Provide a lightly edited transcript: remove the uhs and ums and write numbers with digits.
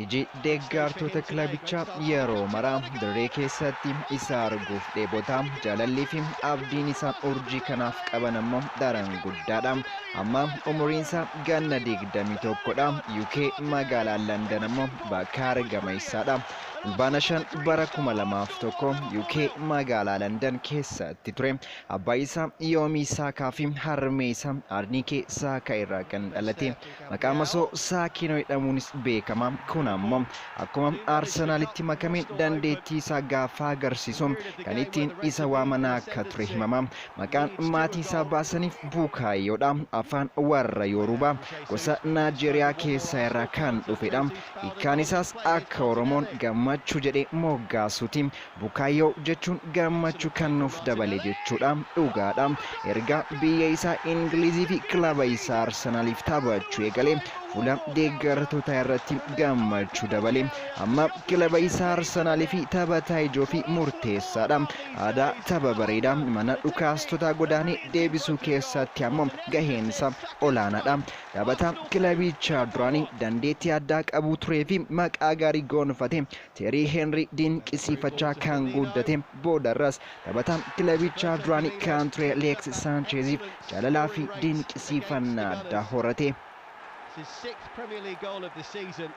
Iji deeggartoota kilabichaa yeroo maraa dirree keessatti isa arguuf dheebotaa jaalallii fi abdiin isaa urjii kanaaf qaban ammoo daran guddaadha. Amma umuriin isaa ganna 21dha. UK magaalaa London ammoo bakka argama isaadha. Fulbaana 5 bara 2001 UK magaalaa London keessatti ture. Abbaa isaa yoomii Saakaa fi harmee isaa Abdii Saakaa irraa kan dhalate. Maqaan masoo Saakinoo jedhamuunis beekama. Kun ammoo akkuma Arsenaalitti makamee dandeettii isaa gaafa agarsiisu kan ittiin isa waaman akka ture himama. Maqaan maatii isaa baasaniif Bukayoodha. Afaan warra Yoruubaa gosa Naajeeriyaa keessaa irraa kan dhufedha. Hiikkaan isaas akka Oromoon Gammachuu jedhee moggaasuuti. Bukayo jechuun gammachuu kan nuuf dabale jechuudha. Dhugaadha. Erga biyya isaa Ingilizii fi kilaba isaa Arsenaaliif taphachuu eegalee fuula deeggartoota irratti gammachuu dabale. Amma kilaba isaa Arsenaaliif taphataa ijoo fi murteessaadha. Aadaa tapha bareedaa mana dhukaastotaa godaanee deebisuu keessatti ammoo gaheen isaa olaanaadha. Taphataa kilabichaa duraanii dandeettii addaa qabu turee fi maqaa gaarii gonfate Teerii Henry dinqisiifachaa kan guddate. Boodarras taphataa kilabichaa duraanii kan ture Leeks Saancheziif jaalalaa fi dinqisiifannaa addaa horate. His 6th Premier League goal of the season.